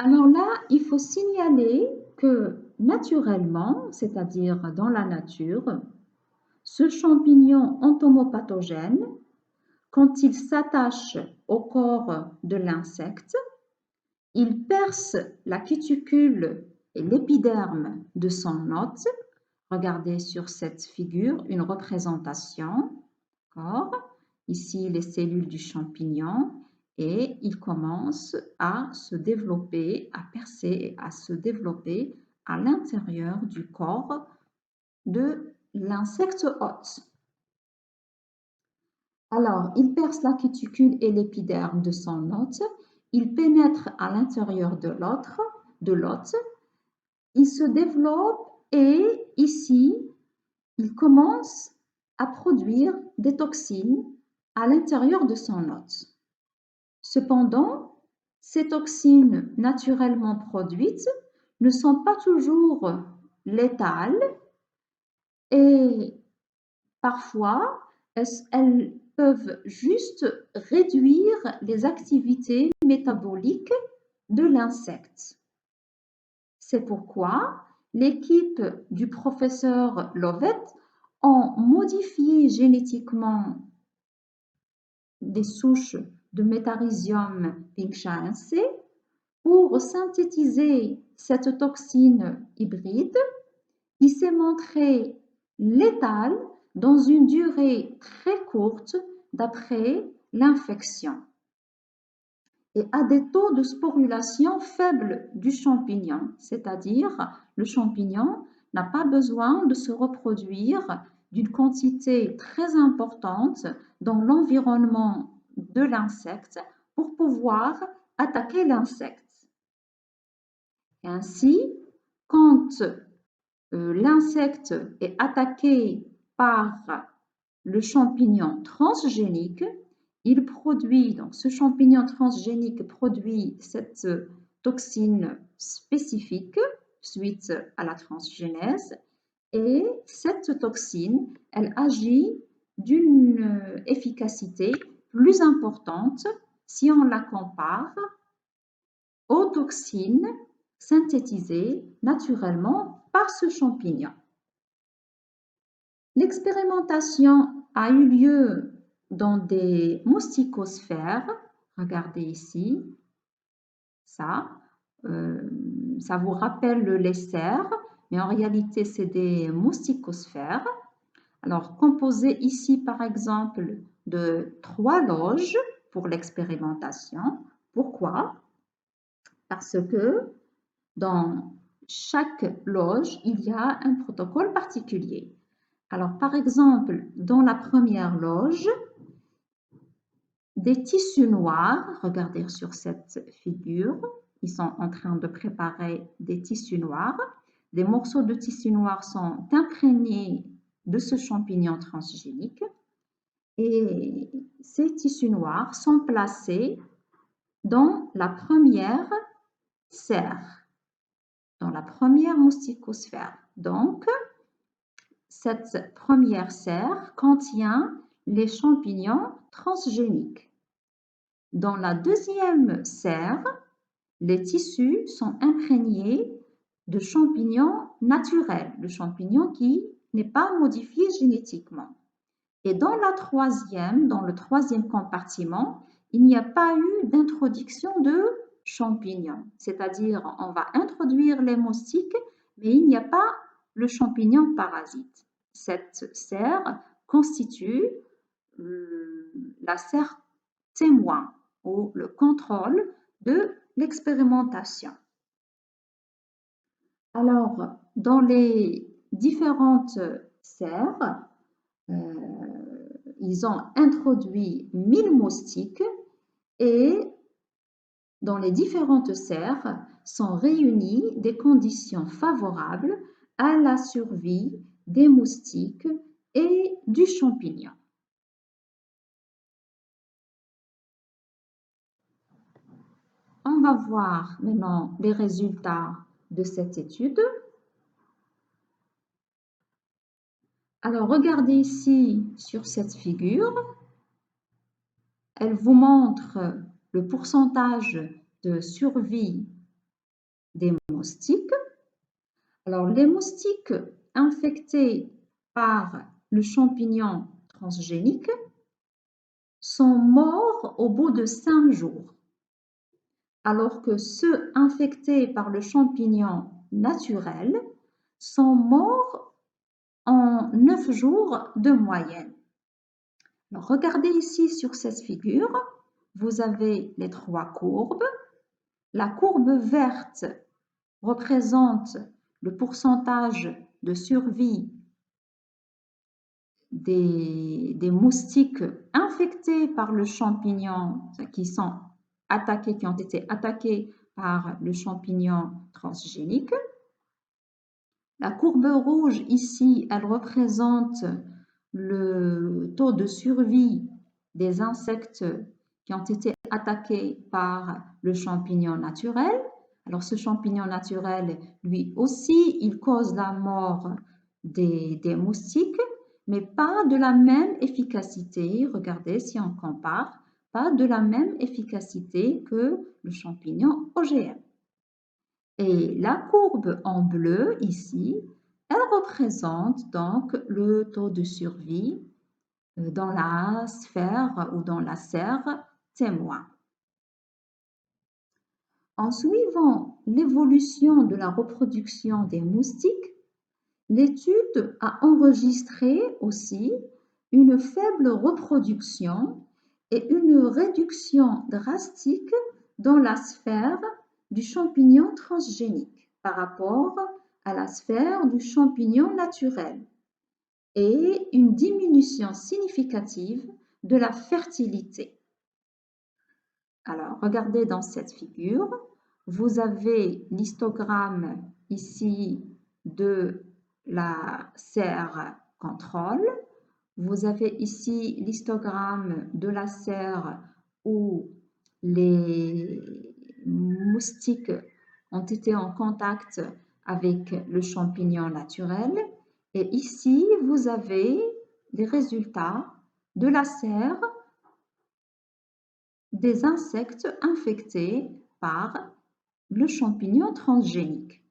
Alors là, il faut signaler que naturellement, c'est-à-dire dans la nature, ce champignon entomopathogène, quand il s'attache au corps de l'insecte, il perce la cuticule et l'épiderme de son hôte. Regardez sur cette figure une représentation. Ici, les cellules du champignon et il commence à se développer, à percer et à se développer à l'intérieur du corps de l'insecte hôte. Alors, il perce la cuticule et l'épiderme de son hôte, il pénètre à l'intérieur de l'hôte, il se développe et ici, il commence à produire des toxines à l'intérieur de son hôte. Cependant, ces toxines naturellement produites ne sont pas toujours létales et parfois elles peuvent juste réduire les activités métaboliques de l'insecte. C'est pourquoi l'équipe du professeur Lovett a modifié génétiquement des souches de Metarhizium pingchaense pour synthétiser cette toxine hybride qui s'est montrée létale dans une durée très courte d'après l'infection et à des taux de sporulation faibles du champignon, c'est-à-dire le champignon n'a pas besoin de se reproduire d'une quantité très importante dans l'environnement de l'insecte pour pouvoir attaquer l'insecte. Ainsi, quand l'insecte est attaqué par le champignon transgénique, il produit, donc ce champignon transgénique produit cette toxine spécifique suite à la transgénèse et cette toxine, elle agit d'une efficacité plus importante si on la compare aux toxines synthétisées naturellement par ce champignon. L'expérimentation a eu lieu dans des mousticosphères. Regardez ici, ça vous rappelle les cerfs, mais en réalité, c'est des mousticosphères. Alors, composées ici, par exemple, de 3 loges pour l'expérimentation. Pourquoi? Parce que dans chaque loge, il y a un protocole particulier. Alors, par exemple, dans la première loge, des tissus noirs, regardez sur cette figure, ils sont en train de préparer des tissus noirs. Des morceaux de tissu noir sont imprégnés de ce champignon transgénique et ces tissus noirs sont placés dans la première serre, dans la première mousticosphère. Donc, cette première serre contient les champignons transgéniques. Dans la deuxième serre, les tissus sont imprégnés de champignons naturels, de champignons qui n'est pas modifié génétiquement. Et dans le troisième compartiment, il n'y a pas eu d'introduction de champignons. C'est-à-dire, on va introduire les moustiques, mais il n'y a pas le champignon parasite. Cette serre constitue la serre témoin ou le contrôle de l'expérimentation. Alors, dans les différentes serres, ils ont introduit 1000 moustiques et dans les différentes serres sont réunies des conditions favorables à la survie des moustiques et du champignon. On va voir maintenant les résultats de cette étude. Alors, regardez ici sur cette figure. Elle vous montre le pourcentage de survie des moustiques. Alors, les moustiques infectés par le champignon transgénique sont morts au bout de 5 jours, alors que ceux infectés par le champignon naturel sont morts en 9 jours de moyenne. Alors, regardez ici sur cette figure, vous avez les 3 courbes. La courbe verte représente le pourcentage de survie des moustiques infectés par le champignon, qui ont été attaqués par le champignon transgénique. La courbe rouge ici, elle représente le taux de survie des insectes qui ont été attaqués par le champignon naturel. Alors ce champignon naturel, lui aussi, il cause la mort des moustiques, mais pas de la même efficacité. Regardez si on compare, pas de la même efficacité que le champignon OGM. Et la courbe en bleu ici, elle représente donc le taux de survie dans la sphère ou dans la serre témoin. En suivant l'évolution de la reproduction des moustiques, l'étude a enregistré aussi une faible reproduction et une réduction drastique dans la sphère du champignon transgénique par rapport à la sphère du champignon naturel et une diminution significative de la fertilité. Alors, regardez dans cette figure, vous avez l'histogramme ici de la serre contrôle. Vous avez ici l'histogramme de la serre où les moustiques ont été en contact avec le champignon naturel. Et ici, vous avez les résultats de la serre des insectes infectés par le champignon transgénique.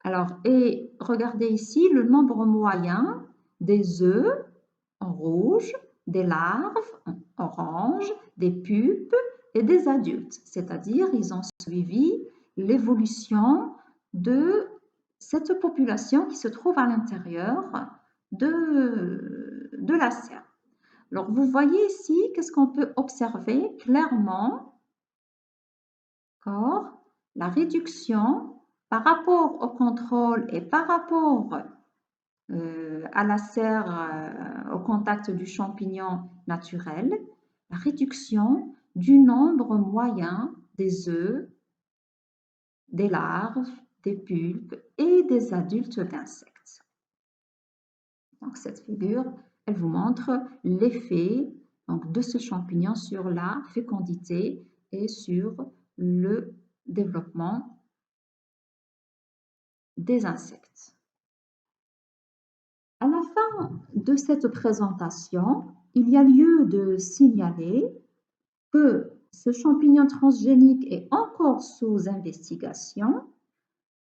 Alors, et regardez ici le nombre moyen des œufs en rouge, des larves en orange, des pupes et des adultes, c'est-à-dire ils ont suivi l'évolution de cette population qui se trouve à l'intérieur de la serre. Alors, vous voyez ici, qu'est-ce qu'on peut observer clairement? La réduction par rapport au contrôle et par rapport à la serre au contact du champignon naturel, la réduction du nombre moyen des œufs, des larves, des pulpes et des adultes d'insectes. Donc cette figure, elle vous montre l'effet de ce champignon sur la fécondité et sur le développement des insectes. À la fin de cette présentation, il y a lieu de signaler que ce champignon transgénique est encore sous investigation.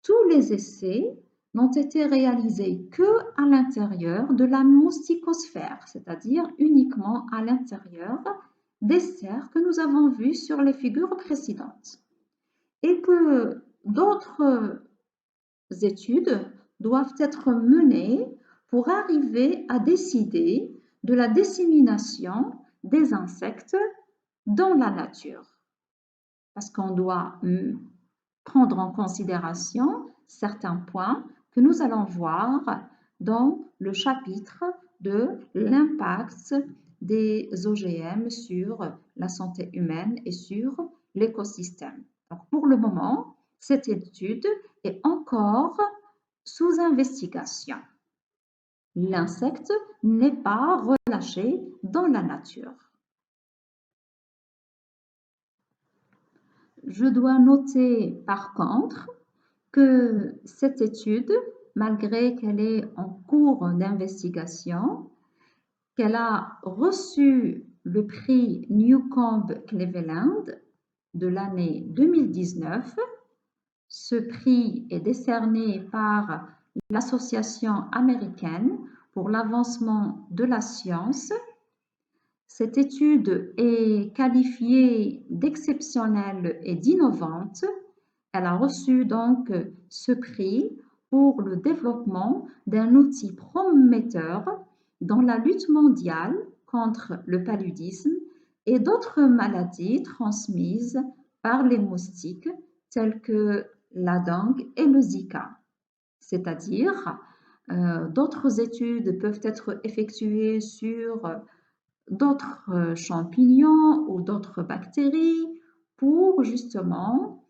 Tous les essais n'ont été réalisés qu'à l'intérieur de la mousticosphère, c'est-à-dire uniquement à l'intérieur des serres que nous avons vues sur les figures précédentes. Et que d'autres études doivent être menées pour arriver à décider de la dissémination des insectes dans la nature. Parce qu'on doit prendre en considération certains points que nous allons voir dans le chapitre de l'impact des OGM sur la santé humaine et sur l'écosystème. Donc pour le moment, cette étude est encore sous investigation. L'insecte n'est pas relâché dans la nature. Je dois noter par contre que cette étude, malgré qu'elle est en cours d'investigation, qu'elle a reçu le prix Newcomb Cleveland de l'année 2019, Ce prix est décerné par l'Association américaine pour l'avancement de la science. Cette étude est qualifiée d'exceptionnelle et d'innovante. Elle a reçu donc ce prix pour le développement d'un outil prometteur dans la lutte mondiale contre le paludisme et d'autres maladies transmises par les moustiques telles que la dengue et le Zika. C'est-à-dire, d'autres études peuvent être effectuées sur d'autres champignons ou d'autres bactéries pour justement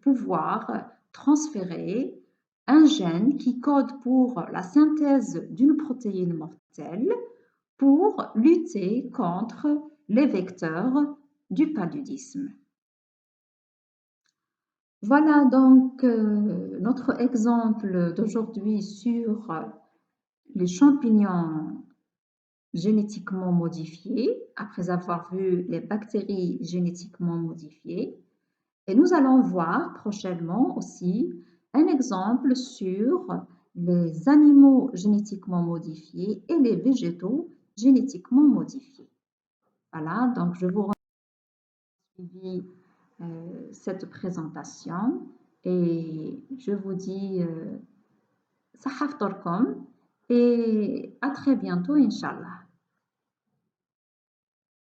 pouvoir transférer un gène qui code pour la synthèse d'une protéine mortelle pour lutter contre les vecteurs du paludisme. Voilà donc notre exemple d'aujourd'hui sur les champignons génétiquement modifiés, après avoir vu les bactéries génétiquement modifiées. Et nous allons voir prochainement aussi un exemple sur les animaux génétiquement modifiés et les végétaux génétiquement modifiés. Voilà, donc je vous remercie cette présentation et je vous dis Sahaf Torkom et à très bientôt, Inch'Allah.